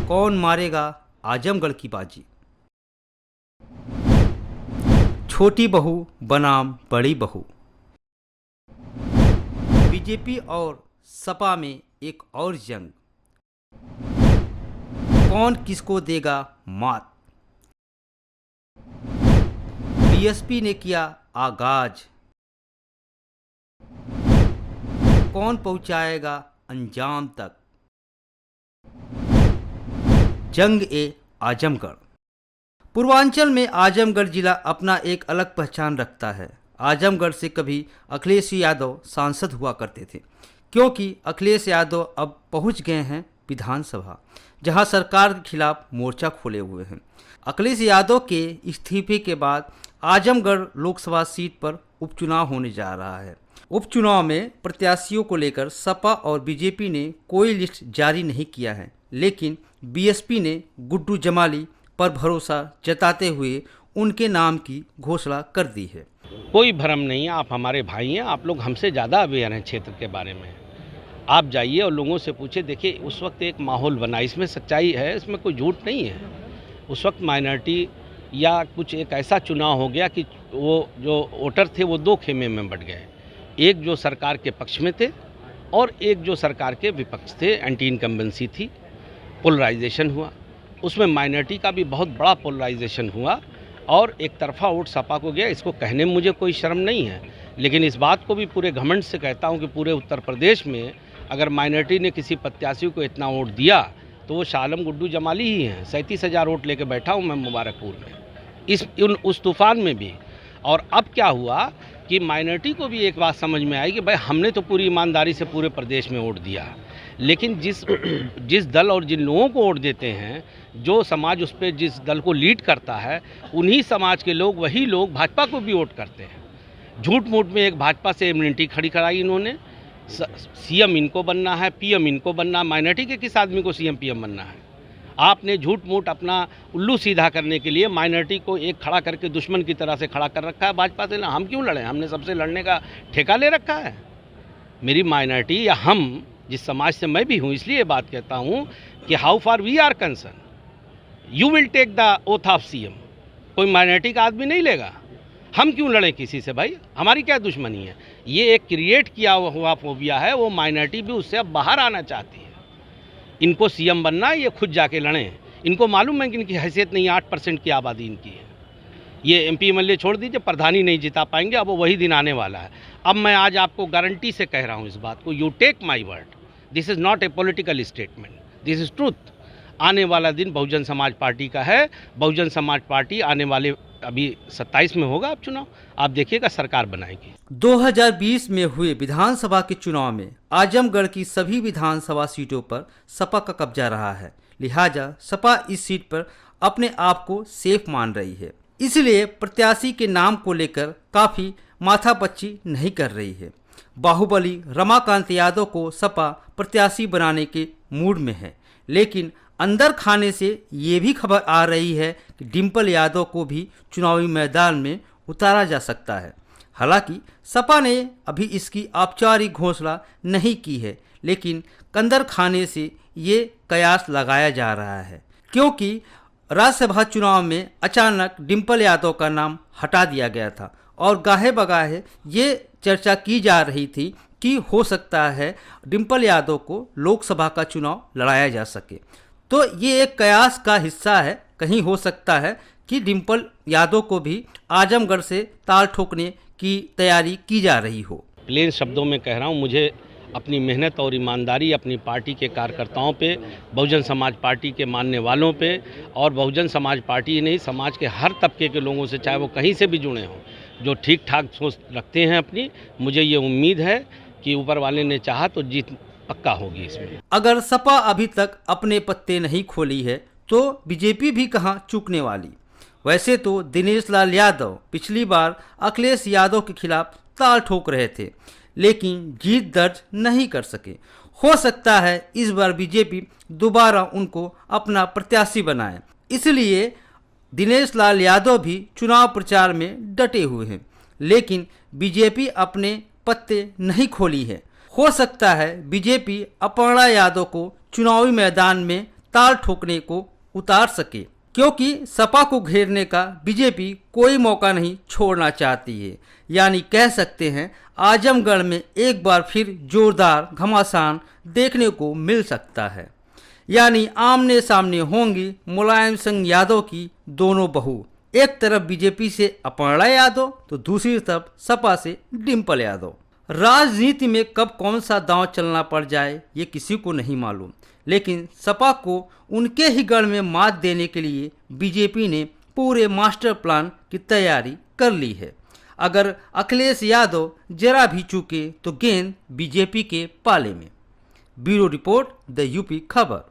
कौन मारेगा आजमगढ़ की बाजी। छोटी बहू बनाम बड़ी बहू। बीजेपी और सपा में एक और जंग। कौन किसको देगा मात। बीएसपी ने किया आगाज। कौन पहुंचाएगा अंजाम तक। जंग ए आजमगढ़। पूर्वांचल में आजमगढ़ जिला अपना एक अलग पहचान रखता है। आजमगढ़ से कभी अखिलेश यादव सांसद हुआ करते थे, क्योंकि अखिलेश यादव अब पहुंच गए हैं विधानसभा, जहां सरकार के खिलाफ मोर्चा खोले हुए हैं। अखिलेश यादव के इस्तीफे के बाद आजमगढ़ लोकसभा सीट पर उपचुनाव होने जा रहा है। उपचुनाव में प्रत्याशियों को लेकर सपा और बीजेपी ने कोई लिस्ट जारी नहीं किया है, लेकिन बीएसपी ने गुड्डू जमाली पर भरोसा जताते हुए उनके नाम की घोषणा कर दी है। कोई भ्रम नहीं है, आप हमारे भाई हैं, आप लोग हमसे ज़्यादा अवेयर हैं क्षेत्र के बारे में। आप जाइए और लोगों से पूछिए। देखिए, उस वक्त एक माहौल बना, इसमें सच्चाई है, इसमें कोई झूठ नहीं है। उस वक्त माइनॉरिटी या कुछ एक ऐसा चुनाव हो गया कि वो जो वोटर थे वो दो खेमे में बंट गए, एक जो सरकार के पक्ष में थे और एक जो सरकार के विपक्ष थे। एंटी इनकम्बेंसी थी, पोलराइजेशन हुआ, उसमें माइनॉरिटी का भी बहुत बड़ा पोलराइजेशन हुआ और एक तरफा वोट सपा को गया। इसको कहने में मुझे कोई शर्म नहीं है, लेकिन इस बात को भी पूरे घमंड से कहता हूं कि पूरे उत्तर प्रदेश में अगर माइनॉरिटी ने किसी प्रत्याशी को इतना वोट दिया तो वो शालम गुड्डू जमाली ही हैं। 37,000 वोट लेके बैठा हूं मैं मुबारकपुर में उस तूफान में भी। और अब क्या हुआ कि माइनॉरिटी को भी एक बात समझ में आई कि भाई हमने तो पूरी ईमानदारी से पूरे प्रदेश में वोट दिया, लेकिन जिस दल और जिन लोगों को वोट देते हैं, जो समाज उस पर जिस दल को लीड करता है, उन्हीं समाज के लोग, वही लोग भाजपा को भी वोट करते हैं। झूठ मूठ में एक भाजपा से इम्यूनिटी खड़ी कराई इन्होंने। सीएम इनको बनना है, पीएम इनको बनना। माइनॉरिटी के किस आदमी को सीएम पीएम बनना है? आपने झूठ मूठ अपना उल्लू सीधा करने के लिए माइनॉरिटी को एक खड़ा करके दुश्मन की तरह से खड़ा कर रखा है भाजपा से। हम क्यों लड़ें? हमने सबसे लड़ने का ठेका ले रखा है। मेरी माइनॉरिटी या हम जिस समाज से मैं भी हूँ, इसलिए ये बात कहता हूँ कि how far we are concern, you will take the oath of CM. कोई माइनॉरिटी का आदमी नहीं लेगा। हम क्यों लड़ें किसी से? भाई हमारी क्या दुश्मनी है? ये एक क्रिएट किया हुआ फोबिया है, वो माइनॉरिटी भी उससे अब बाहर आना चाहती है। इनको सीएम बनना है, ये खुद जाके लड़ें। इनको मालूम है कि इनकी हैसियत नहीं, 8% की आबादी इनकी है। ये एमपी एमएलए छोड़ दीजिए, प्रधानी नहीं जिता पाएंगे। अब वही दिन आने वाला है। अब मैं आज आपको गारंटी से कह रहा हूँ इस बात को, you take my word, this is not a political statement, this is truth. आने वाला दिन बहुजन समाज पार्टी का है। बहुजन समाज पार्टी आने वाले अभी 27 में होगा अब चुनाव, आप देखिएगा सरकार बनाएगी। 2020 में हुए विधानसभा के चुनाव में आजमगढ़ की सभी विधानसभा सीटों पर सपा का कब्जा रहा है, लिहाजा सपा इस सीट पर अपने आप को सेफ मान रही है। इसलिए प्रत्याशी के नाम को लेकर काफी माथापच्ची नहीं कर रही है। बाहुबली रमाकांत यादव को सपा प्रत्याशी बनाने के मूड में है, लेकिन अंदर खाने से ये भी खबर आ रही है कि डिम्पल यादव को भी चुनावी मैदान में उतारा जा सकता है। हालांकि सपा ने अभी इसकी औपचारिक घोषणा नहीं की है, लेकिन अंदर खाने से ये कयास लगाया जा रहा है, क्योंकि राज्यसभा चुनाव में अचानक डिम्पल यादव का नाम हटा दिया गया था और गाहे बगाहे ये चर्चा की जा रही थी कि हो सकता है डिम्पल यादव को लोकसभा का चुनाव लड़ाया जा सके। तो ये एक कयास का हिस्सा है। कहीं हो सकता है कि डिम्पल यादव को भी आजमगढ़ से ताल ठोकने की तैयारी की जा रही हो। प्लेन शब्दों में कह रहा हूँ, मुझे अपनी मेहनत और ईमानदारी अपनी पार्टी के कार्यकर्ताओं पे, बहुजन समाज पार्टी के मानने वालों पे, और बहुजन समाज पार्टी ही नहीं, समाज के हर तबके के लोगों से, चाहे वो कहीं से भी जुड़े हों, जो ठीक ठाक सोच रखते हैं अपनी, मुझे ये उम्मीद है कि ऊपर वाले ने चाहा तो जीत पक्का होगी इसमें। अगर सपा अभी तक अपने पत्ते नहीं खोली है तो बीजेपी भी कहां चूकने वाली। वैसे तो दिनेश लाल यादव पिछली बार अखिलेश यादव के खिलाफ ताल ठोक रहे थे, लेकिन जीत दर्ज नहीं कर सके। हो सकता है इस बार बीजेपी दोबारा उनको अपना प्रत्याशी बनाए, इसलिए दिनेश लाल यादव भी चुनाव प्रचार में डटे हुए हैं, लेकिन बीजेपी अपने पत्ते नहीं खोली है। हो सकता है बीजेपी अपर्णा यादव को चुनावी मैदान में ताल ठोकने को उतार सके, क्योंकि सपा को घेरने का बीजेपी कोई मौका नहीं छोड़ना चाहती है। यानी कह सकते हैं आजमगढ़ में एक बार फिर जोरदार घमासान देखने को मिल सकता है। यानी आमने सामने होंगी मुलायम सिंह यादव की दोनों बहू, एक तरफ बीजेपी से अपर्णा यादव तो दूसरी तरफ सपा से डिम्पल यादव। राजनीति में कब कौन सा दांव चलना पड़ जाए ये किसी को नहीं मालूम, लेकिन सपा को उनके ही गढ़ में मात देने के लिए बीजेपी ने पूरे मास्टर प्लान की तैयारी कर ली है। अगर अखिलेश यादव जरा भी चूके तो गेंद बीजेपी के पाले में। ब्यूरो रिपोर्ट, द यूपी खबर।